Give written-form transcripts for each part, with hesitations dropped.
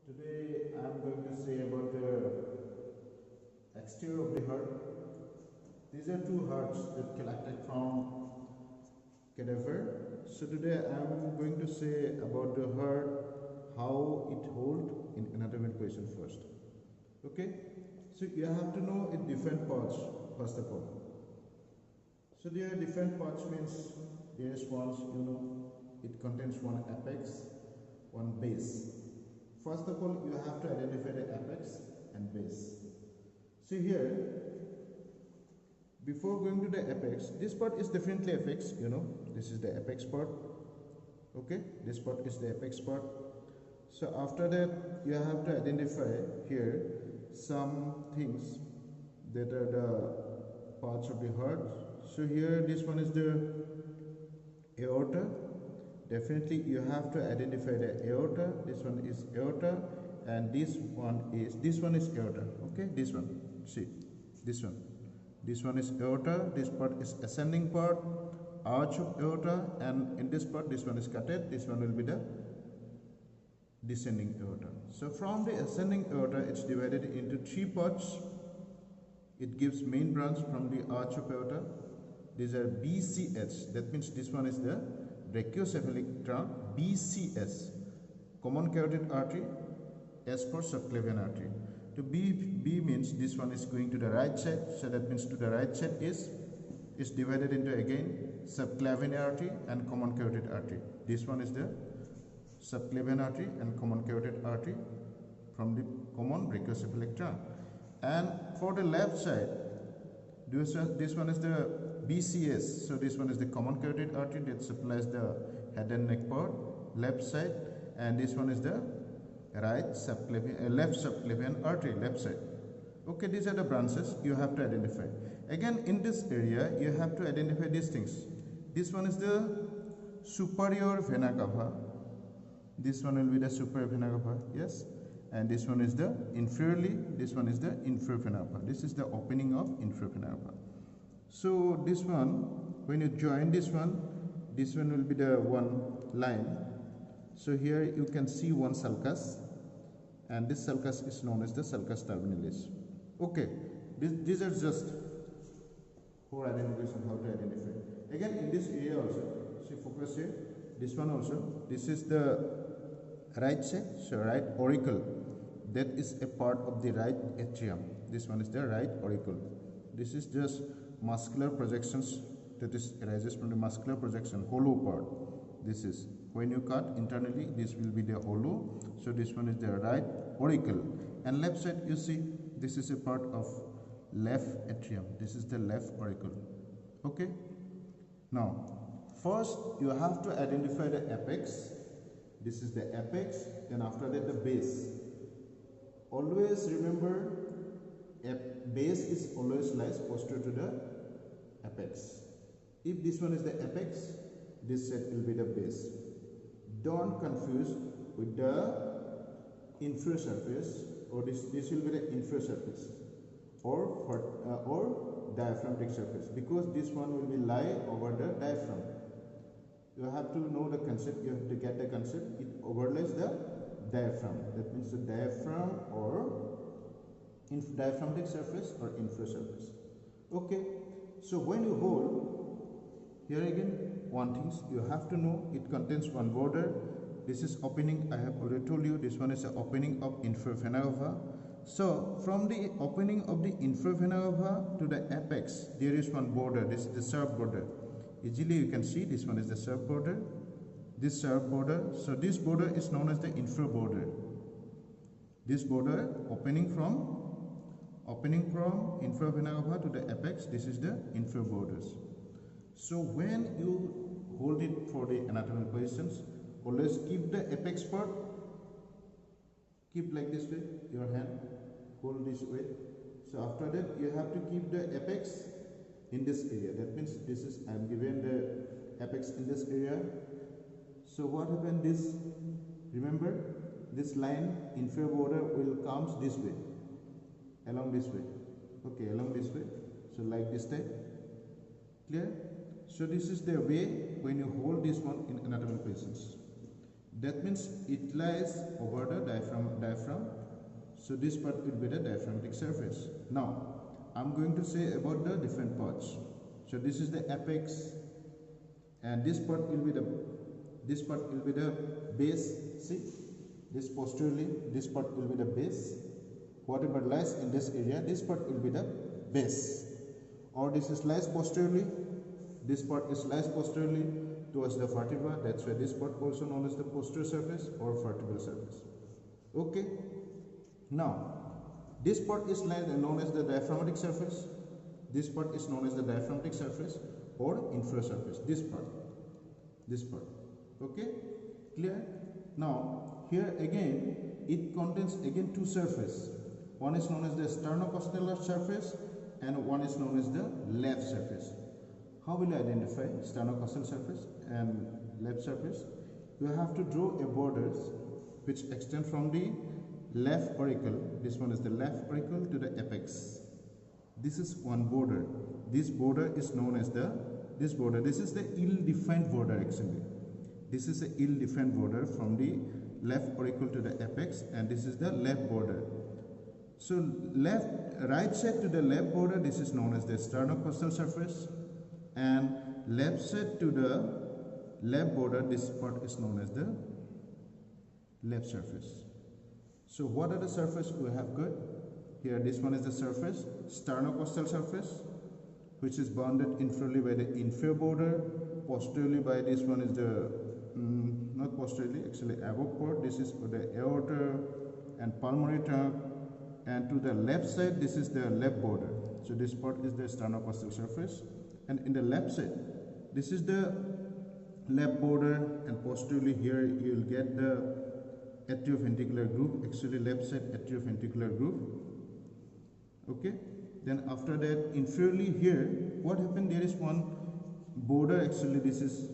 Today I am going to say about the exterior of the heart. These are two hearts that collected from cadaver. So today I am going to say about the heart, how it holds in anatomical position first. Okay, so you have to know its different parts first of all. So there are different parts means there is one, it contains one apex, one base. First of all, you have to identify the apex and base. So here, before going to the apex, this part is definitely apex, this is the apex part. Okay, this part is the apex part. So after that, you have to identify here some things that are the parts of the heart. So here, this one is the aorta. Definitely you have to identify the aorta. This one is aorta and this one is aorta. Okay, this one, see, this one is aorta. This part is ascending part, arch of aorta, and in this part this one is catheter. This one will be the descending aorta. So from the ascending aorta, it's divided into three parts. It gives main branch from the arch of aorta. These are BCH. That means this one is the brachiocephalic trunk, BCS, common carotid artery, S for subclavian artery. To B means this one is going to the right side, so that means to the right side is divided into again subclavian artery and common carotid artery. This one is the subclavian artery and common carotid artery from the common brachiocephalic trunk. And for the left side, this one is the BCS, so this one is the common carotid artery that supplies the head and neck part, left side, and this one is the left subclavian artery, left side. Okay, these are the branches you have to identify. Again, in this area, you have to identify these things. This one is the superior vena cava. This one will be the superior vena cava, yes. And this one is the this one is the inferior vena cava. This is the opening of inferior vena cava. So this one, when you join this one will be the one line. So here you can see one sulcus, and this sulcus is known as the sulcus terminalis. Okay, these are just for identification, how to identify. Again, in this area also, see, focus here, this one also, this is the right side, so right auricle, that is a part of the right atrium. This one is the right auricle. This is just muscular projections, that is arises from the muscular projection, hollow part. This is when you cut internally, this will be the hollow. So this one is the right auricle, and left side you see this is a part of left atrium. This is the left auricle. Okay. Now first you have to identify the apex. This is the apex, and after that the base. Always remember, base is always lies posterior to the apex. If this one is the apex, this side will be the base. Don't confuse with the inferior surface, or this will be the inferior surface, or diaphragmatic surface, because this one will be lie over the diaphragm. You have to know the concept. You have to get the concept. It overlays the diaphragm. That means the diaphragm or diaphragmatic surface or inferior surface. Okay, so when you hold, here again one thing you have to know, it contains one border. This is opening, I have already told you, this one is the opening of inferior vena cava. So from the opening of the inferior vena cava to the apex, there is one border. This is the sharp border. Easily you can see this one is the sharp border, this sharp border. So this border is known as the inferior border. This border opening from inferior vena cava to the apex, this is the inferior borders. So when you hold it for the anatomical positions, always keep the apex part, keep like this way, your hand, hold this way. So after that you have to keep the apex in this area. That means this is, I am given the apex in this area. So what happened is, remember this line, inferior border will comes this way, along this way. Okay, along this way. So like this type. Clear? So this is the way when you hold this one in anatomical positions. That means it lies over the diaphragm. So this part will be the diaphragmatic surface. Now, I'm going to say about the different parts. So this is the apex, and this part will be the base. See, this posteriorly, this part will be the base. Whatever lies in this area, this part will be the base. Or this is lies posteriorly, this part is lies posteriorly towards the vertebra. That's why this part also known as the posterior surface or vertebral surface. Okay. Now, this part is known as the diaphragmatic surface. This part is known as the diaphragmatic surface or inferior surface. This part. Okay, clear? Now, here again, it contains again two surfaces. One is known as the sternocostal surface and one is known as the lap surface. How will you identify sternocostal surface and lap surface? You have to draw a borders which extend from the left auricle. This one is the left auricle to the apex. This is one border. This border is known as this is the ill-defined border actually. This is a ill-defined border from the left auricle to the apex, and this is the left border. So right side to the left border, this is known as the sternocostal surface, and left side to the left border, this part is known as the left surface. So what are the surface we have got? Here this one is the surface, sternocostal surface, which is bounded inferiorly by the inferior border, posteriorly by this one is the, not posteriorly, actually above part, this is for the aorta and pulmonary trunk, and to the left side, this is the left border. So this part is the sternocostal surface, and in the left side, this is the left border, and posteriorly here you will get the atrioventricular groove, actually left side atrioventricular groove. Okay, then after that inferiorly here, what happened, there is one border, actually this is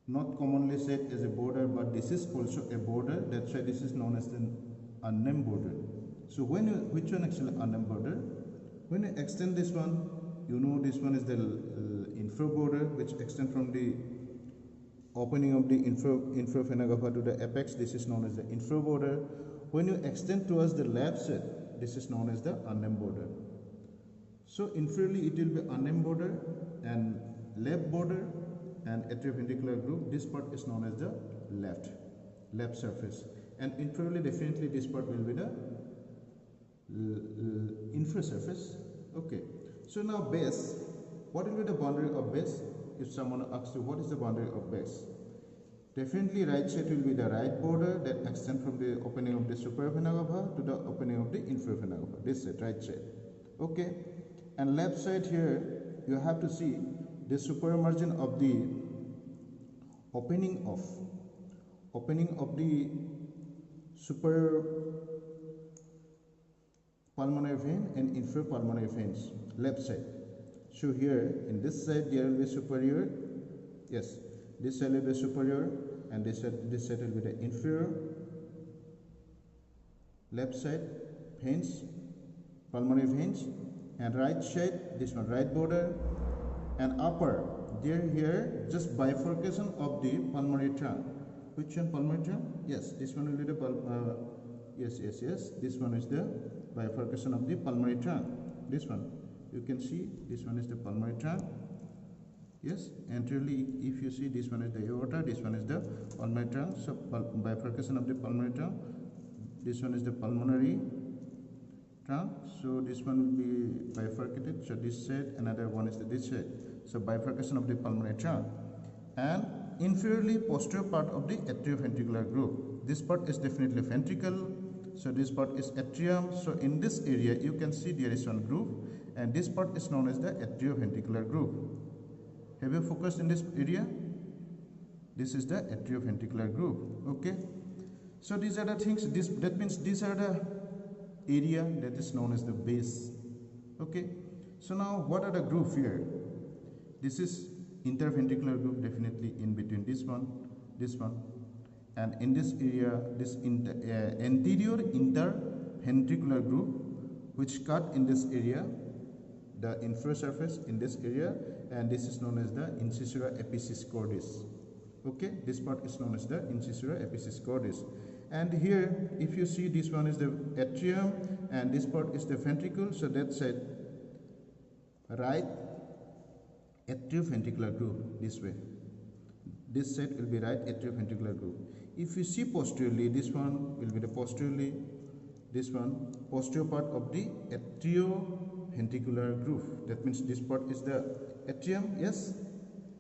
not commonly said as a border, but this is also a border. That's why this is known as the unnamed border. So which one actually unnamed border? When you extend this one, you know this one is the inferior border, which extends from the opening of the inferior vena cava to the apex. This is known as the inferior border. When you extend towards the left side, this is known as the unnamed border. So inferiorly it will be unnamed border, and left border and atrioventricular groove, this part is known as the left surface, and inferiorly definitely this part will be the inferior surface. Okay, so now base, what will be the boundary of base? If someone asks you what is the boundary of base, definitely right side will be the right border that extends from the opening of the superior vena cava to the opening of the inferior vena cava, this side, right side. Okay, and left side here you have to see the superior margin of the opening of the superior pulmonary vein and inferior pulmonary veins, left side. So here in this side there will be superior, yes, this side will be superior, and this side will be the inferior. Left side veins, pulmonary veins, and right side, this one right border, and upper there here just bifurcation of the pulmonary trunk. Which one pulmonary trunk? Yes, this one will be the yes, this one is the bifurcation of the pulmonary trunk. This one you can see, this one is the pulmonary trunk. Yes, anteriorly if you see, this one is the aorta, this one is the pulmonary trunk. So bifurcation of the pulmonary trunk, this one is the pulmonary trunk, so this one will be bifurcated. So this side, another one is this side. So bifurcation of the pulmonary trunk, and inferiorly posterior part of the atrioventricular groove. This part is definitely ventricle, so this part is atrium. So in this area you can see there is one groove, and this part is known as the atrioventricular groove. Have you focused in this area? This is the atrioventricular groove. Okay, so these are the things, that means these are the area that is known as the base. Okay, so now what are the groove here? This is interventricular groove, definitely in between this one, and in this area, this anterior interventricular groove, which cut in this area, the inferior surface in this area, and this is known as the incisura apicis cordis. Okay, this part is known as the incisura epicis cordis. And here, if you see, this one is the atrium and this part is the ventricle. So that's said right atrioventricular groove this way. This set will be right atrioventricular groove. If you see posteriorly, this one will be the posteriorly, this one posterior part of the atrioventricular groove. That means this part is the atrium, yes,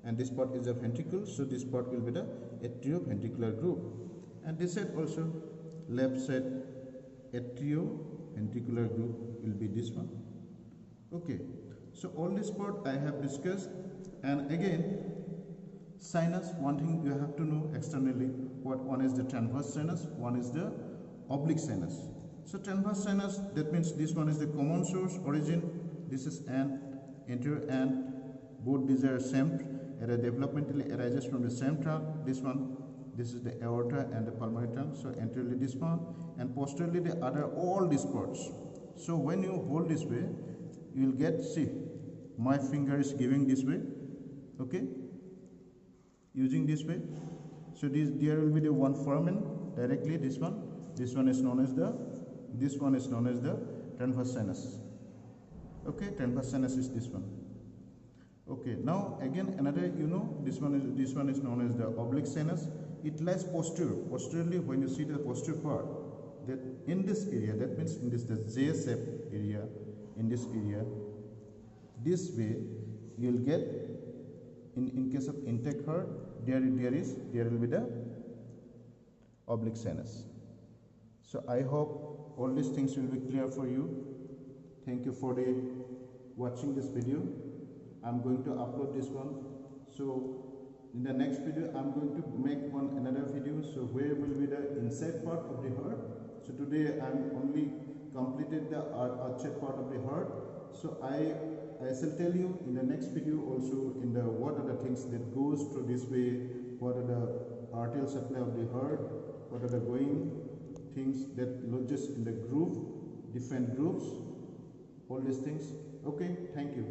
and this part is the ventricle. So this part will be the atrioventricular groove. And this side also, left side atrioventricular groove will be this one. Okay, so all this part I have discussed. And again, sinus, one thing you have to know externally, what one is the transverse sinus, one is the oblique sinus. So transverse sinus, that means this one is the common source origin, this is an anterior and both these are same, developmentally arises from the same trunk. This one, this is the aorta and the pulmonary trunk. So anteriorly this one and posteriorly the other, all these parts. So when you hold this way, you will get, see, my finger is giving this way, okay, using this way. So this, there will be the one foramen directly, this one is known as the, this one is known as the transverse sinus. Okay, transverse sinus is this one. Okay, now again another, you know, this one is known as the oblique sinus. It lies posteriorly. When you see the posterior part, that in this area, that means in this the J-shaped area, in this area, this way you will get, in case of intact heart, there will be the oblique sinus. So I hope all these things will be clear for you. Thank you for watching this video. I'm going to upload this one. So in the next video, I'm going to make another video. So where will be the inside part of the heart? So today I'm only completed the outside part of the heart. So I shall tell you in the next video also in the what are the things that goes through this way, what are the arterial supply of the heart, what are the going things that lodges in the groove, different grooves, all these things. Okay, thank you.